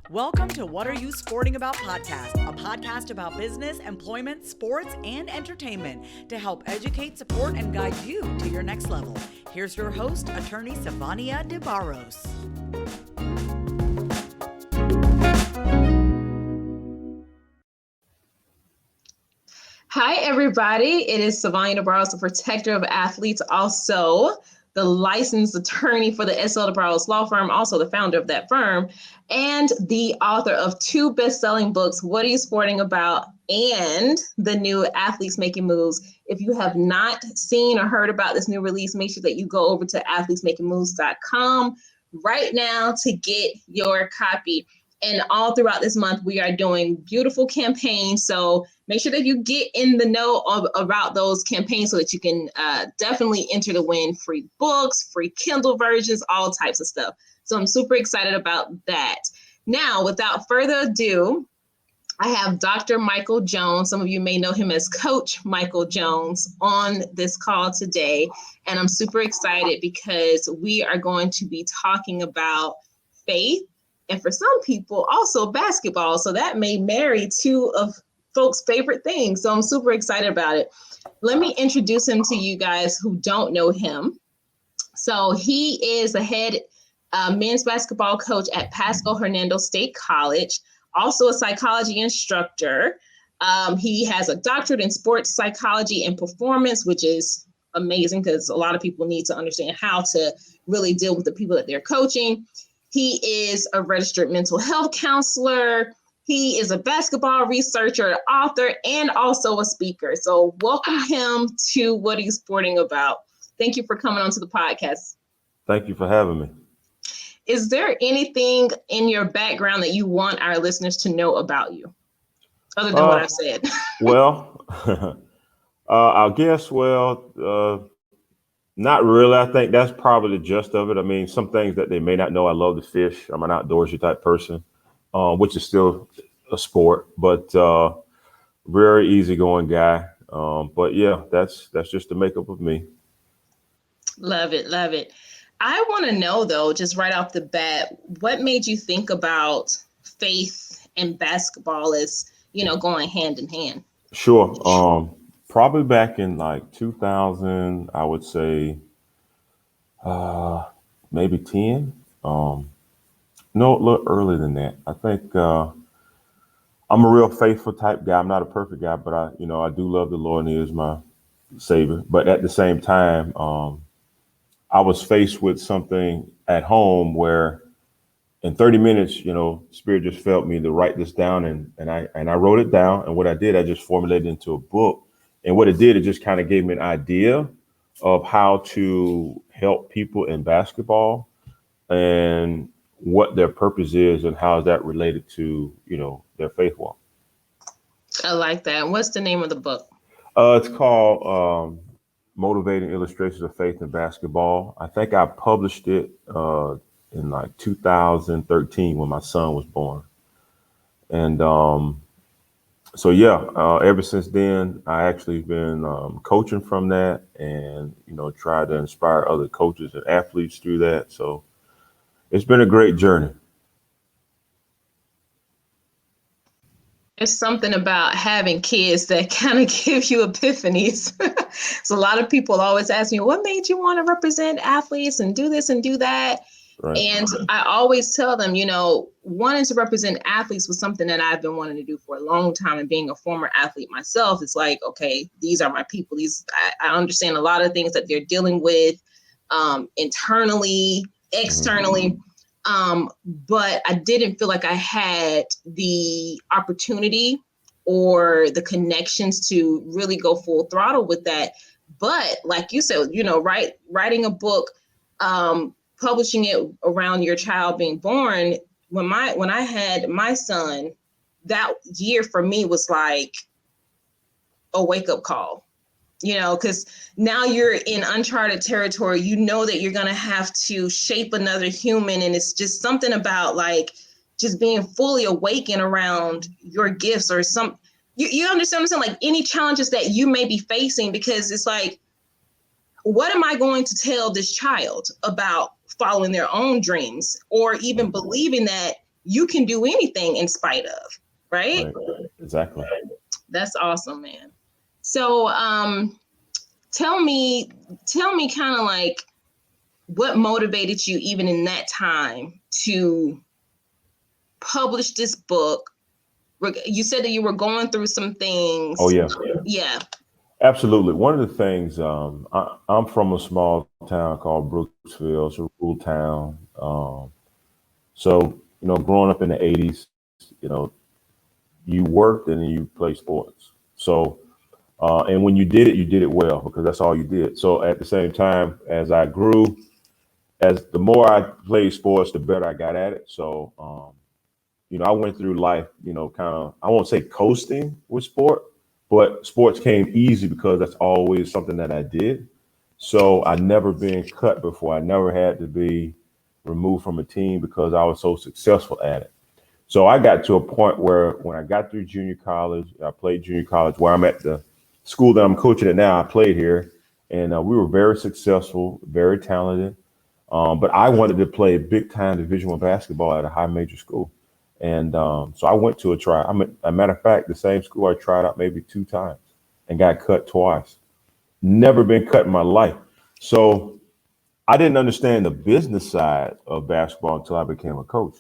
Welcome to What Are You Sporting About podcast, a podcast about business, employment, sports, and entertainment to help educate, support, and guide you to your next level. Here's your host, attorney Sivonnia DeBarros. Hi, everybody. It is Sivonnia DeBarros, the protector of athletes, also the licensed attorney for the SL DeBarros law firm, also the founder of that firm, and the author of two best-selling books, What Are You Sporting About? And the new Athletes Making Moves. If you have not seen or heard about this new release, make sure that you go over to athletesmakingmoves.com right now to get your copy. And all throughout this month, we are doing beautiful campaigns. So make sure that you get in the know about those campaigns so that you can definitely enter to win free books, free Kindle versions, all types of stuff. So I'm super excited about that. Now, without further ado, I have Dr. Micheal Jones. Some of you may know him as Coach Micheal Jones on this call today. And I'm super excited because we are going to be talking about faith. And for some people, also basketball. So that may marry two of folks' favorite things. So I'm super excited about it. Let me introduce him to you guys who don't know him. So he is a head men's basketball coach at Pasco-Hernando State College, also a psychology instructor. He has a doctorate in sports psychology and performance, which is amazing because a lot of people need to understand how to really deal with the people that they're coaching. He is a registered mental health counselor. He is a basketball researcher, author, and also a speaker. So welcome him to What He's Sporting About. Thank you for coming onto the podcast. Thank you for having me. Is there anything in your background that you want our listeners to know about you, other than what I've said? Well, I guess, not really. I think that's probably the gist of it. I mean, some things that they may not know. I love to fish. I'm an outdoorsy type person, which is still a sport, but very easygoing guy. But yeah, that's just the makeup of me. Love it. Love it. I want to know, though, just right off the bat, what made you think about faith and basketball as, going hand in hand? Sure. Probably back in like 2000, I would say maybe 10. No, a little earlier than that. I think I'm a real faithful type guy. I'm not a perfect guy, but I do love the Lord and He is my Savior. But at the same time, I was faced with something at home where in 30 minutes, Spirit just felt me to write this down, and I wrote it down. And what I did, I just formulated it into a book. And what it did, it just kind of gave me an idea of how to help people in basketball and what their purpose is and how is that related to, their faith walk. I like that. What's the name of the book? It's called Motivating Illustrations of Faith in Basketball. I think I published it in like 2013 when my son was born. And so, ever since then, I actually been coaching from that and, try to inspire other coaches and athletes through that. So it's been a great journey. There's something about having kids that kind of give you epiphanies. So a lot of people always ask me, what made you want to represent athletes and do this and do that? Right. And I always tell them, wanting to represent athletes was something that I've been wanting to do for a long time. And being a former athlete myself, it's like, okay, these are my people. I understand a lot of things that they're dealing with internally, externally. But I didn't feel like I had the opportunity or the connections to really go full throttle with that. But like you said, writing a book, publishing it around your child being born. When I had my son, that year for me was like a wake-up call, because now you're in uncharted territory. That you're going to have to shape another human. And it's just something about like just being fully awakened around your gifts or you understand what I'm saying? Like any challenges that you may be facing, because it's like, what am I going to tell this child about following their own dreams, or even believing that you can do anything in spite of, right? Exactly. That's awesome, man. So tell me kind of like what motivated you even in that time to publish this book. You said that you were going through some things. Oh, yeah. Yeah. Absolutely. One of the things, I'm from a small town called Brooksville. It's a rural town. So, growing up in the 80s, you worked and you played sports. So, and when you did it well, because that's all you did. So at the same time, as I grew, as the more I played sports, the better I got at it. So, I went through life, kind of, I won't say coasting with sport, but sports came easy because that's always something that I did. So I never been cut before. I never had to be removed from a team because I was so successful at it. So I got to a point where when I got through junior college, I played junior college where I'm at the school that I'm coaching at now. I played here, and we were very successful, very talented. But I wanted to play big time Division I basketball at a high major school. And so I went to a try. A matter of fact, the same school I tried out maybe 2 times and got cut twice. Never been cut in my life. So I didn't understand the business side of basketball until I became a coach.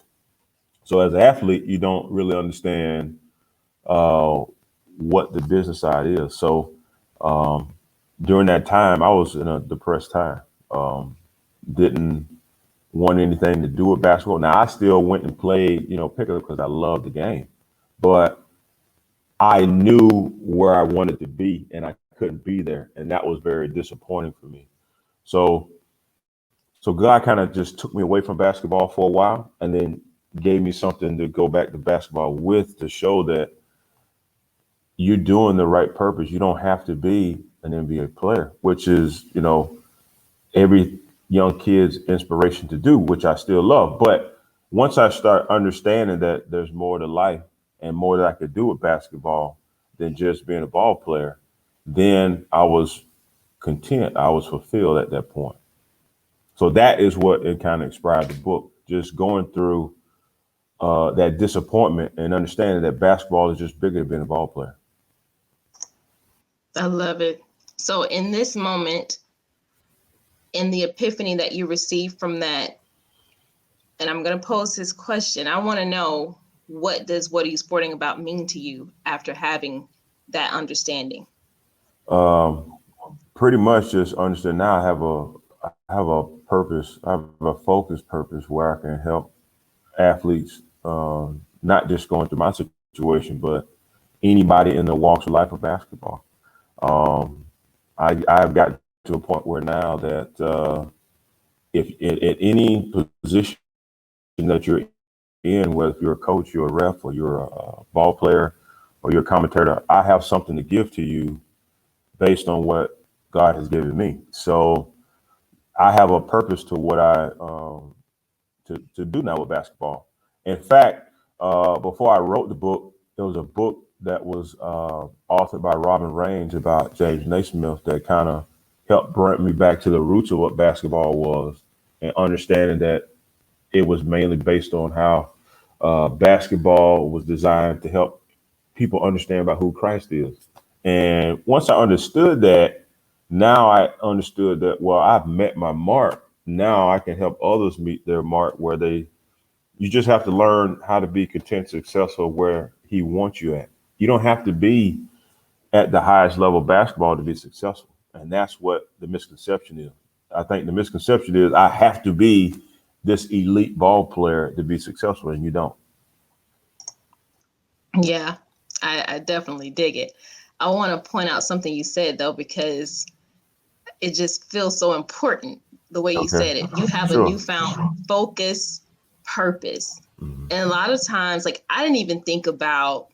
So as an athlete, you don't really understand what the business side is. So during that time, I was in a depressed time. Didn't want anything to do with basketball. Now, I still went and played, pickup because I loved the game. But I knew where I wanted to be, and I couldn't be there. And that was very disappointing for me. So God kind of just took me away from basketball for a while and then gave me something to go back to basketball with, to show that you're doing the right purpose. You don't have to be an NBA player, which is, every young kid's inspiration to do, which I still love. But once I start understanding that there's more to life and more that I could do with basketball than just being a ball player, then I was content. I was fulfilled at that point. So that is what it kind of inspired the book, just going through that disappointment and understanding that basketball is just bigger than being a ball player. I love it. So in this moment, in the epiphany that you received from that, and I'm going to pose this question. I want to know, what does What Are You Sporting About mean to you after having that understanding? Pretty much just understand now I have a purpose. I have a focused purpose where I can help athletes, not just going through my situation, but anybody in the walks of life of basketball. I've got to a point where now that if at any position that you're in, whether you're a coach, you're a ref, or you're a ball player, or you're a commentator, I have something to give to you based on what God has given me. So I have a purpose to what I to do now with basketball. In fact, before I wrote the book, there was a book that was authored by Robin Raines about James Naismith that kind of helped bring me back to the roots of what basketball was, and understanding that it was mainly based on how basketball was designed to help people understand about who Christ is. And once I understood that, now I understood that, well, I've met my mark. Now I can help others meet their mark you just have to learn how to be content, successful where he wants you at. You don't have to be at the highest level of basketball to be successful. And that's what the misconception is. I think the misconception is I have to be this elite ball player to be successful, and you don't. Yeah, I definitely dig it. I want to point out something you said, though, because it just feels so important the way you said it. You have a newfound focus, purpose. Mm-hmm. And a lot of times, like, I didn't even think about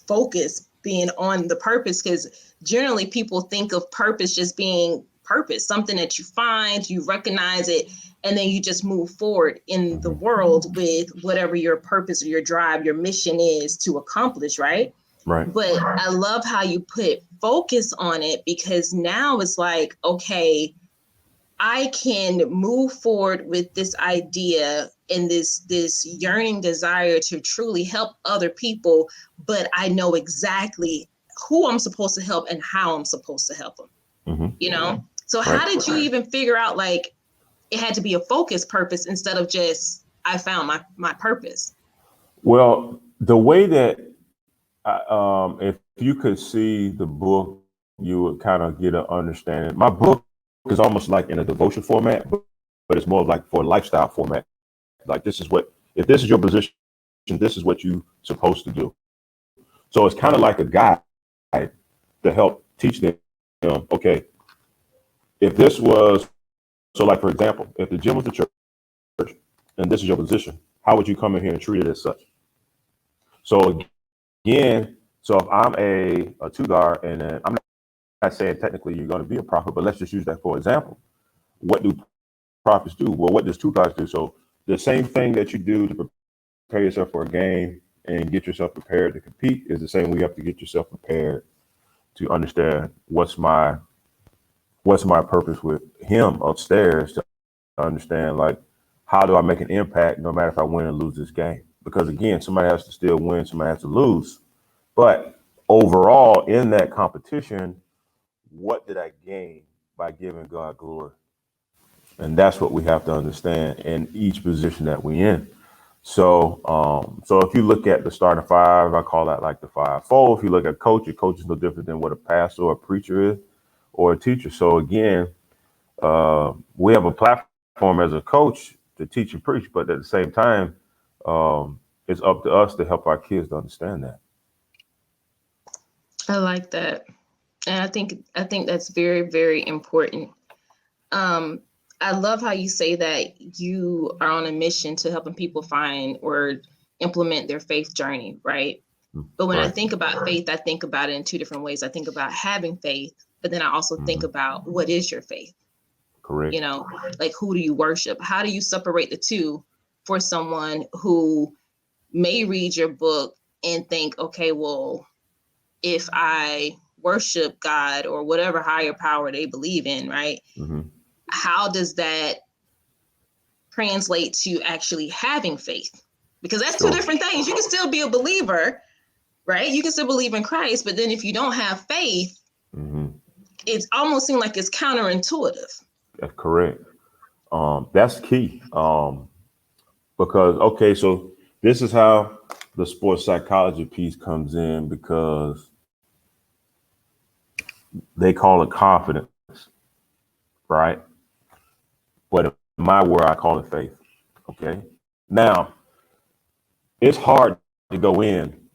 focus being on the purpose, because generally people think of purpose just being purpose, something that you find, you recognize it, and then you just move forward in the world with whatever your purpose or your drive, your mission is to accomplish, right? Right. But I love how you put focus on it, because now it's like, okay, I can move forward with this idea and this yearning desire to truly help other people, but I know exactly who I'm supposed to help and how I'm supposed to help them. Mm-hmm. So how did you even figure out like it had to be a focused purpose instead of just I found my purpose? Well, the way that if you could see the book, you would kind of get an understanding. My book is almost like in a devotion format, but it's more like for a lifestyle format. Like if this is your position, this is what you're supposed to do. So it's kind of like a guide to help teach them, okay, if this was, so like, for example, if the gym was the church and this is your position, how would you come in here and treat it as such? So again, so if I'm a two guard and I'm not saying technically you're going to be a prophet, but let's just use that for example. What do prophets do? Well, what does two guards do? So the same thing that you do to prepare yourself for a game and get yourself prepared to compete is the same way you have to get yourself prepared to understand what's my purpose with him upstairs, to understand like how do I make an impact no matter if I win or lose this game. Because again, somebody has to still win, somebody has to lose. But overall in that competition, what did I gain by giving God glory? And that's what we have to understand in each position that we're in. So so if you look at the starting five, I call that like the 5-4. If you look at a coach is no different than what a pastor or a preacher is or a teacher. So again, we have a platform as a coach to teach and preach, but at the same time, it's up to us to help our kids to understand that. I like that. And I think that's very, very important. I love how you say that you are on a mission to helping people find or implement their faith journey, right? But when I think about faith, I think about it in two different ways. I think about having faith, but then I also think about what is your faith? Correct. Like who do you worship? How do you separate the two for someone who may read your book and think, okay, well, if I worship God or whatever higher power they believe in, right? How does that translate to actually having faith? Because that's two different things. You can still be a believer, right? You can still believe in Christ, but then if you don't have faith, it almost seems like it's counterintuitive. That's correct. That's key. Because, okay, so this is how the sports psychology piece comes in, because they call it confidence, right? But in my word, I call it faith. Okay. Now, it's hard to go in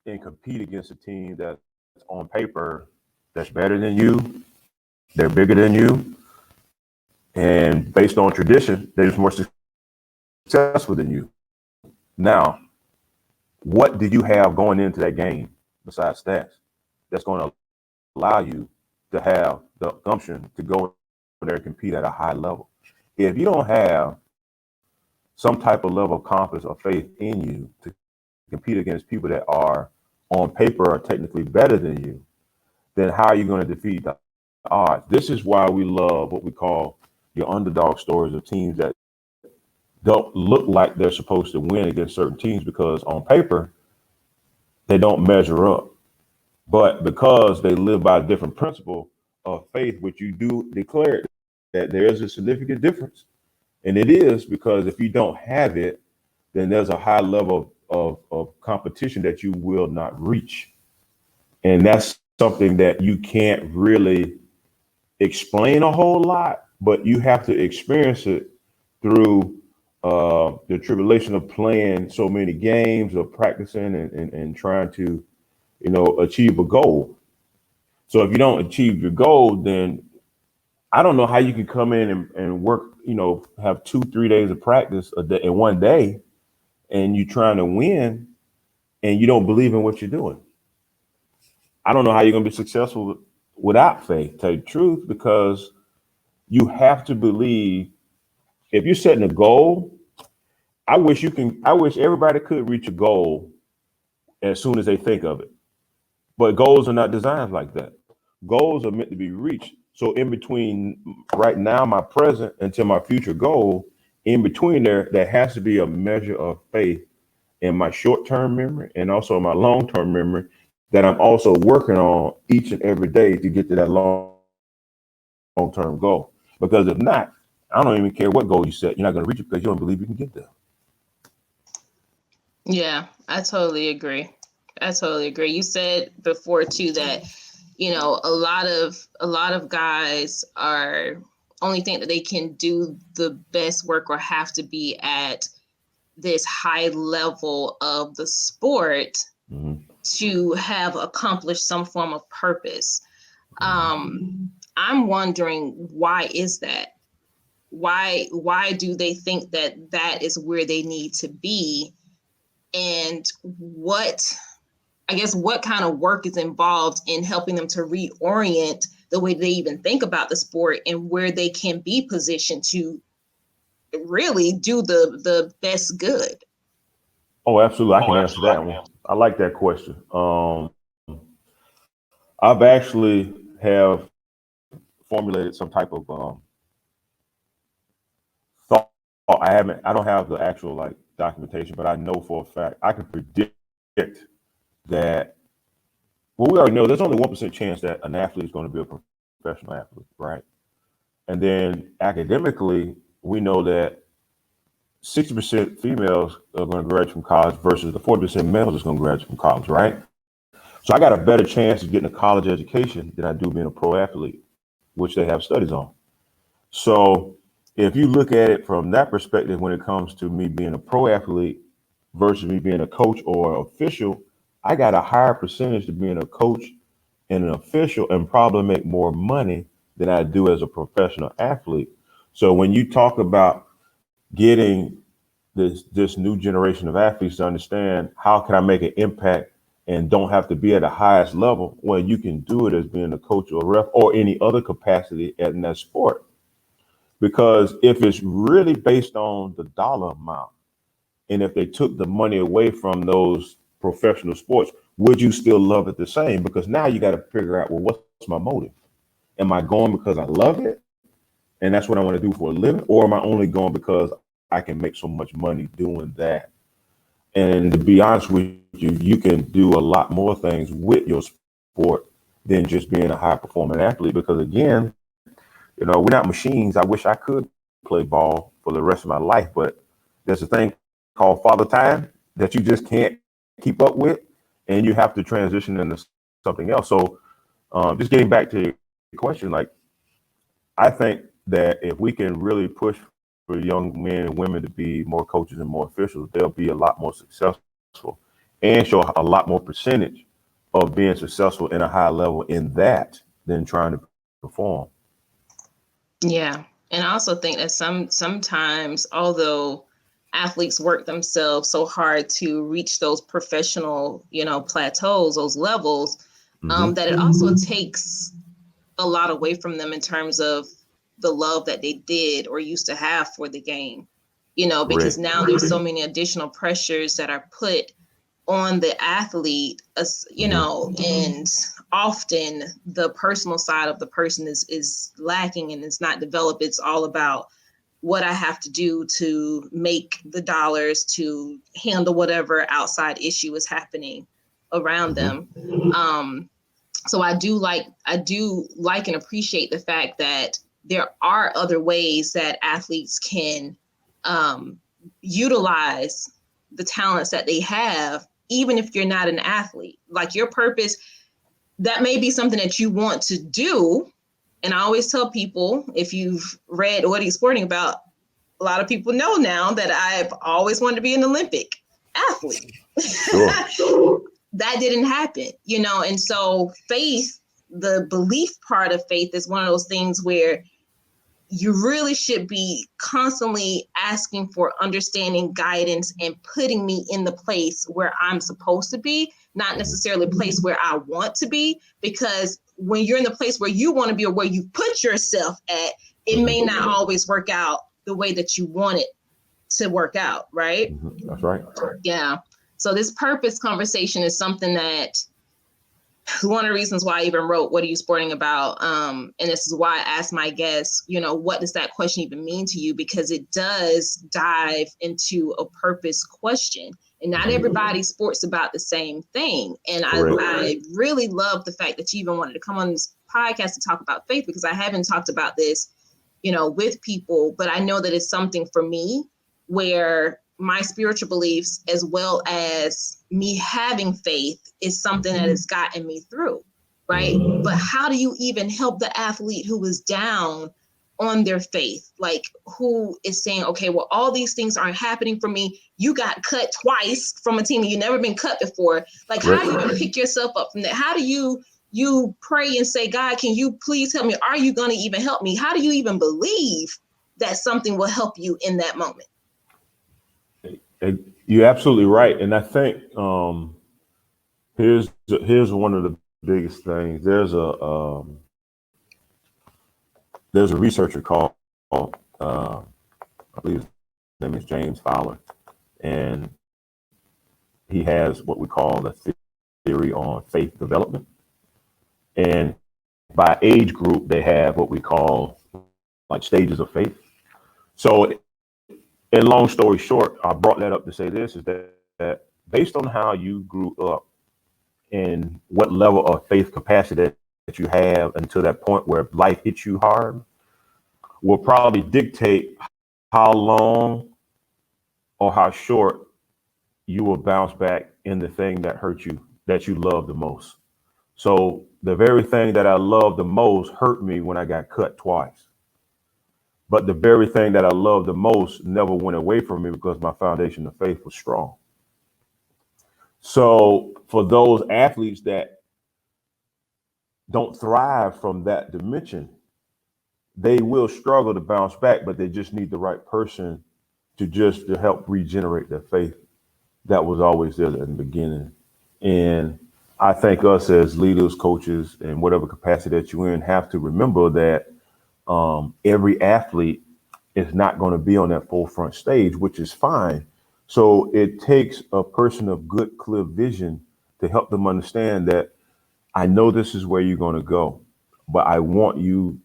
and compete against a team that's on paper that's better than you, they're bigger than you, and based on tradition, they're just more successful than you. Now, what do you have going into that game besides stats that's going to allow you to have the gumption to go in there and compete at a high level? If you don't have some type of level of confidence or faith in you to compete against people that are on paper are technically better than you, then how are you going to defeat the odds? This is why we love what we call your underdog stories of teams that don't look like they're supposed to win against certain teams, because on paper they don't measure up. But because they live by a different principle of faith, which you do declare that there is a significant difference. And it is, because if you don't have it, then there's a high level of competition that you will not reach. And that's something that you can't really explain a whole lot, but you have to experience it through the tribulation of playing so many games, of practicing and trying to, achieve a goal. So if you don't achieve your goal, then I don't know how you can come in and work, have 2-3 days of practice a day in one day, and you're trying to win and you don't believe in what you're doing. I don't know how you're going to be successful without faith, tell you the truth, because you have to believe. If you're setting a goal, I wish everybody could reach a goal as soon as they think of it. But goals are not designed like that. Goals are meant to be reached So in between right now, my present until my future goal, in between there has to be a measure of faith in my short-term memory and also my long-term memory that I'm also working on each and every day to get to that long-term goal. Because if not, I don't even care what goal you set. You're not going to reach it because you don't believe you can get there. Yeah, I totally agree. You said before too that, a lot of guys are only think that they can do the best work or have to be at this high level of the sport to have accomplished some form of purpose. I'm wondering, why is that? Why do they think that is where they need to be? And what kind of work is involved in helping them to reorient the way they even think about the sport and where they can be positioned to really do the best good? Oh, absolutely. I can answer that one. I like that question. I've actually have formulated some type of thought. I don't have the actual like documentation, but I know for a fact I can predict that. Well, we already know there's only 1% chance that an athlete is going to be a professional athlete, right? And then academically, we know that 60% females are going to graduate from college versus the 40% males that's going to graduate from college, right? So I got a better chance of getting a college education than I do being a pro athlete, which they have studies on. So if you look at it from that perspective, when it comes to me being a pro athlete versus me being a coach or official, I got a higher percentage of being a coach and an official and probably make more money than I do as a professional athlete. So when you talk about getting this new generation of athletes to understand how can I make an impact and don't have to be at the highest level, well, you can do it as being a coach or a ref or any other capacity in that sport. Because if it's really based on the dollar amount, and if they took the money away from those professional sports, would you still love it the same? Because now you got to figure out, well, what's my motive? Am I going because I love it and that's what I want to do for a living? Or am I only going because I can make so much money doing that? And to be honest with you, you can do a lot more things with your sport than just being a high performing athlete. Because again, we're not machines. I wish I could play ball for the rest of my life, but there's a thing called father time that you just can't keep up with, and you have to transition into something else. So just getting back to your question, like, I think that if we can really push for young men and women to be more coaches and more officials, they'll be a lot more successful and show a lot more percentage of being successful in a high level in that than trying to perform. Yeah. And I also think that sometimes, although athletes work themselves so hard to reach those professional, plateaus, those levels, that it also takes a lot away from them in terms of the love that they did or used to have for the game, because now there's so many additional pressures that are put on the athlete, and often the personal side of the person is lacking and it's not developed. It's all about what I have to do to make the dollars to handle whatever outside issue is happening around them. So I do like and appreciate the fact that there are other ways that athletes can utilize the talents that they have, even if you're not an athlete. Like, your purpose, that may be something that you want to do. And I always tell people, if you've read What Are You Sporting About, a lot of people know now that I've always wanted to be an Olympic athlete. Sure. That didn't happen, and so faith, the belief part of faith, is one of those things where you really should be constantly asking for understanding, guidance, and putting me in the place where I'm supposed to be, not necessarily a place where I want to be, because when you're in the place where you want to be or where you put yourself at, it may not always work out the way that you want it to work out, right? That's right. Yeah. So this purpose conversation is something that one of the reasons why I even wrote, what are you sporting about? And this is why I asked my guests, what does that question even mean to you? Because it does dive into a purpose question. And not everybody sports about the same thing. And I really love the fact that you even wanted to come on this podcast to talk about faith, because I haven't talked about this, with people, but I know that it's something for me where my spiritual beliefs, as well as me having faith, is something that has gotten me through, right? But how do you even help the athlete who is down on their faith, like who is saying, okay, well, all these things aren't happening for me. You got cut twice from a team and you've never been cut before. Like, how do you even pick yourself up from that? How do you pray and say, God, can you please help me? Are you going to even help me? How do you even believe that something will help you in that moment? You're absolutely right. And I think here's one of the biggest things. There's a researcher called I believe his name is James Fowler, and he has what we call the theory on faith development. And by age group, they have what we call like stages of faith. So, and long story short, I brought that up to say this, is that based on how you grew up and what level of faith capacity that you have until that point where life hits you hard will probably dictate how long or how short you will bounce back in the thing that hurt you, that you love the most. So the very thing that I love the most hurt me when I got cut twice. But the very thing that I love the most never went away from me because my foundation of faith was strong. So for those athletes that don't thrive from that dimension, they will struggle to bounce back, but they just need the right person to help regenerate their faith that was always there in the beginning. And I think us as leaders, coaches, and whatever capacity that you're in have to remember that every athlete is not going to be on that forefront stage, which is fine. So it takes a person of good, clear vision to help them understand that I know this is where you're going to go, but I want you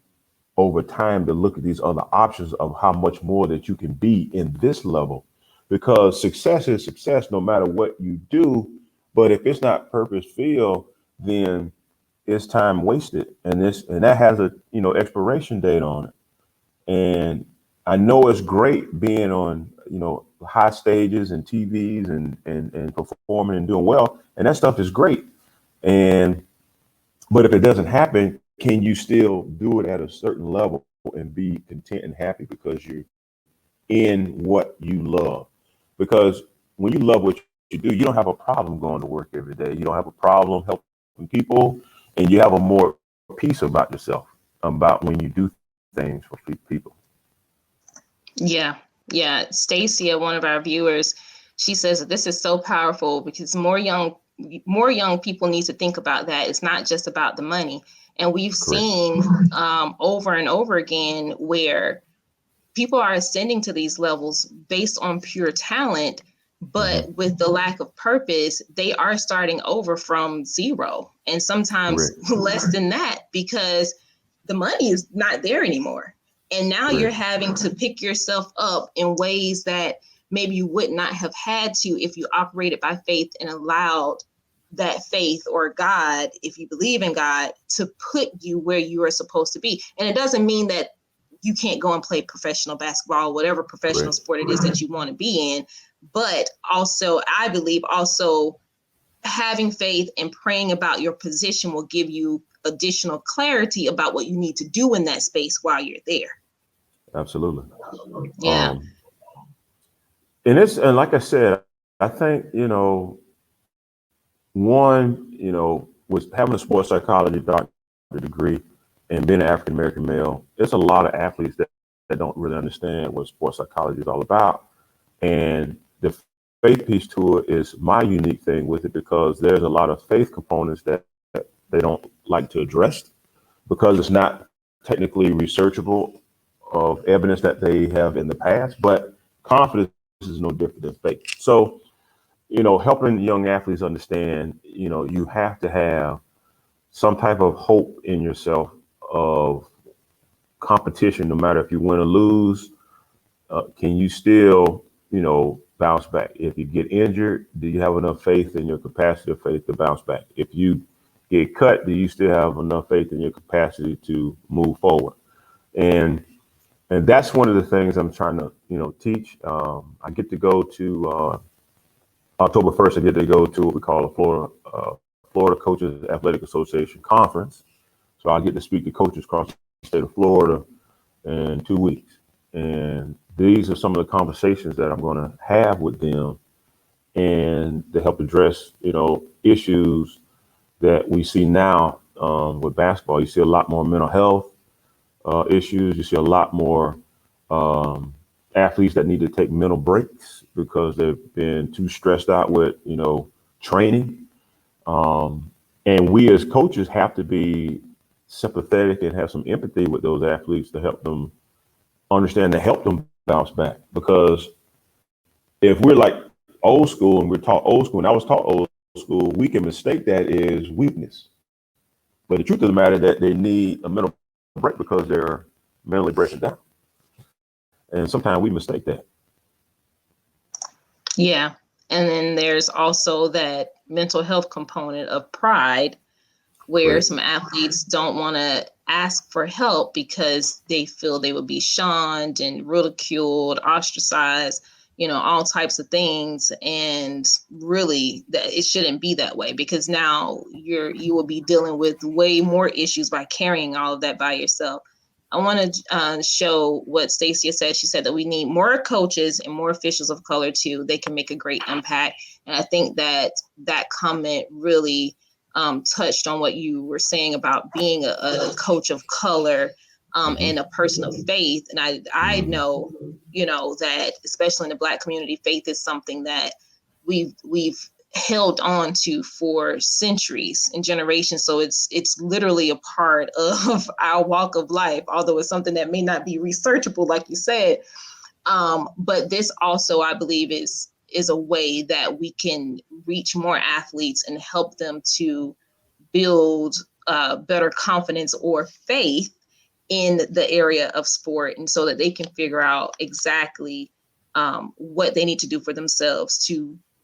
over time to look at these other options of how much more that you can be in this level, because success is success no matter what you do. But if it's not purpose filled, then it's time wasted, and that has a expiration date on it. And I know it's great being on high stages and TVs and performing and doing well, and that stuff is great. But if it doesn't happen, can you still do it at a certain level and be content and happy because you're in what you love? Because when you love what you do, you don't have a problem going to work every day. You don't have a problem helping people, and you have a more peace about yourself about when you do things for people. Yeah. Stacia, one of our viewers, she says that this is so powerful because more young people need to think about that. It's not just about the money. And we've seen over and over again where people are ascending to these levels based on pure talent, but with the lack of purpose, they are starting over from zero, and sometimes less than that, because the money is not there anymore. And now you're having to pick yourself up in ways that maybe you would not have had to if you operated by faith and allowed that faith or God, if you believe in God, to put you where you are supposed to be. And it doesn't mean that you can't go and play professional basketball, whatever professional sport it is that you want to be in. But also, I believe also having faith and praying about your position will give you additional clarity about what you need to do in that space while you're there. Absolutely. Yeah. And like I said, I think, was having a sports psychology doctorate degree and being an African-American male, there's a lot of athletes that don't really understand what sports psychology is all about. And the faith piece to it is my unique thing with it, because there's a lot of faith components that they don't like to address because it's not technically researchable of evidence that they have in the past, but confidence is no different than faith. So, helping young athletes understand, you have to have some type of hope in yourself of competition, no matter if you win or lose, can you still, bounce back? If you get injured, do you have enough faith in your capacity of faith to bounce back? If you get cut, do you still have enough faith in your capacity to move forward? And that's one of the things I'm trying to, teach. I get to go to October 1st. I get to go to what we call a Florida Coaches Athletic Association conference. So I get to speak to coaches across the state of Florida in 2 weeks. And these are some of the conversations that I'm going to have with them, and to help address, issues that we see now with basketball. You see a lot more mental health issues. You see a lot more athletes that need to take mental breaks because they've been too stressed out with, training. And we as coaches have to be sympathetic and have some empathy with those athletes to help them understand, to help them bounce back. Because if we're like old school and we're taught old school, and I was taught old school, we can mistake that as weakness. But the truth of the matter is that they need a mental break because they're mentally breaking down. And sometimes we mistake that. Yeah. And then there's also that mental health component of pride, where Right. some athletes don't want to ask for help because they feel they will be shunned and ridiculed, ostracized, all types of things. And really, that it shouldn't be that way, because now you will be dealing with way more issues by carrying all of that by yourself. I want to show what Stacia said. She said that we need more coaches and more officials of color too. They can make a great impact. And I think that comment really touched on what you were saying about being a coach of color and a person of faith. And I know, that especially in the Black community, faith is something that we've held on to for centuries and generations. So it's literally a part of our walk of life, although it's something that may not be researchable, like you said. But this also, I believe, is a way that we can reach more athletes and help them to build better confidence or faith in the area of sport, and so that they can figure out exactly what they need to do for themselves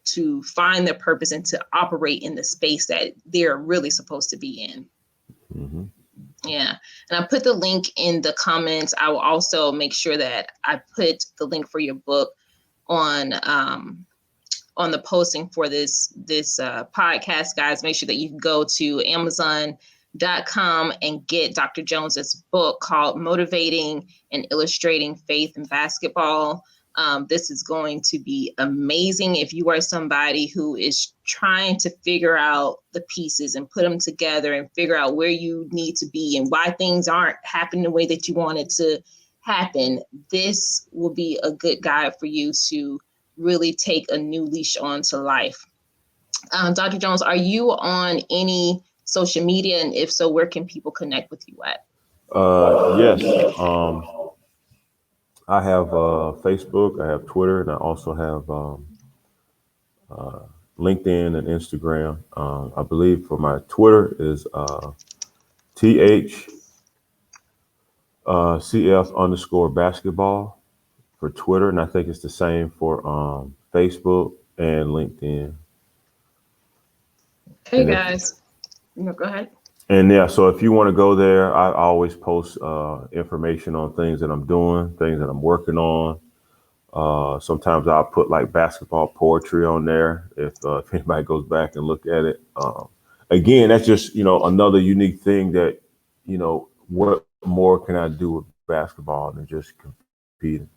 to find their purpose and to operate in the space that they're really supposed to be in. Mm-hmm. Yeah. And I put the link in the comments. I will also make sure that I put the link for your book on the posting for this podcast, guys. Make sure that you can go to Amazon.com and get Dr. Jones's book called Motivating and Illustrating Faith in Basketball. This is going to be amazing if you are somebody who is trying to figure out the pieces and put them together and figure out where you need to be and why things aren't happening the way that you want it to happen. This will be a good guide for you to really take a new leash on to life. Dr. Jones, are you on any social media? And if so, where can people connect with you at? Yes. I have Facebook, I have Twitter, and I also have LinkedIn and Instagram. I believe for my Twitter is THCF_basketball for Twitter, and I think it's the same for Facebook and LinkedIn. Hey, guys. Go ahead. And yeah, so if you want to go there, I always post information on things that I'm doing, things that I'm working on. Sometimes I'll put like basketball poetry on there if anybody goes back and look at it. Again, that's just, another unique thing that, what more can I do with basketball than just competing?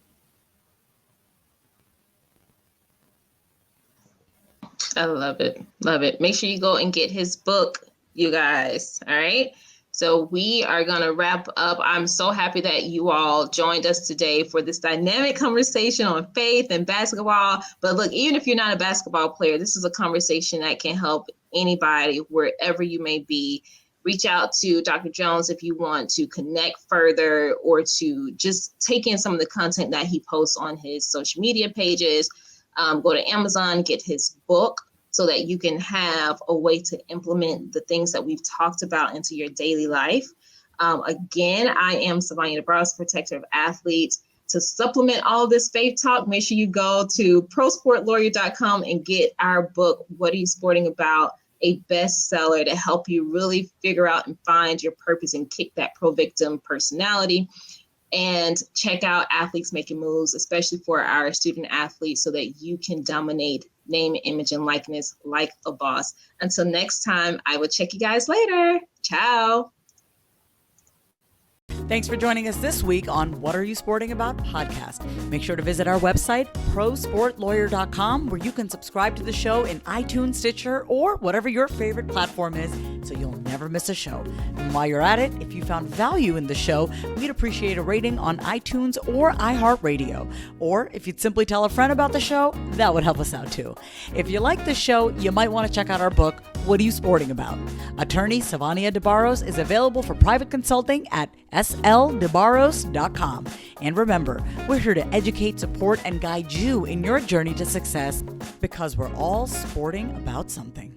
I love it. Love it. Make sure you go and get his book, you guys. All right. So we are going to wrap up. I'm so happy that you all joined us today for this dynamic conversation on faith and basketball. But look, even if you're not a basketball player, this is a conversation that can help anybody wherever you may be. Reach out to Dr. Jones if you want to connect further or to just take in some of the content that he posts on his social media pages. Go to Amazon, get his book so so that you can have a way to implement the things that we've talked about into your daily life. Again, I am Sivonnia DeBarros, protector of athletes. To supplement all of this faith talk, make sure you go to prosportlawyer.com and get our book, What Are You Sporting About? A bestseller to help you really figure out and find your purpose and kick that pro-victim personality. And check out Athletes Making Moves, especially for our student athletes, so that you can dominate name, image, and likeness like a boss. Until next time, I will check you guys later. Ciao. Thanks for joining us this week on What Are You Sporting About podcast. Make sure to visit our website, prosportlawyer.com, where you can subscribe to the show in iTunes, Stitcher, or whatever your favorite platform is, so you'll never miss a show. And while you're at it, if you found value in the show, we'd appreciate a rating on iTunes or iHeartRadio. Or if you'd simply tell a friend about the show, that would help us out too. If you like the show, you might want to check out our book, What Are You Sporting About? Attorney Sivonnia DeBarros is available for private consulting at sldebarros.com. And remember, we're here to educate, support, and guide you in your journey to success, because we're all sporting about something.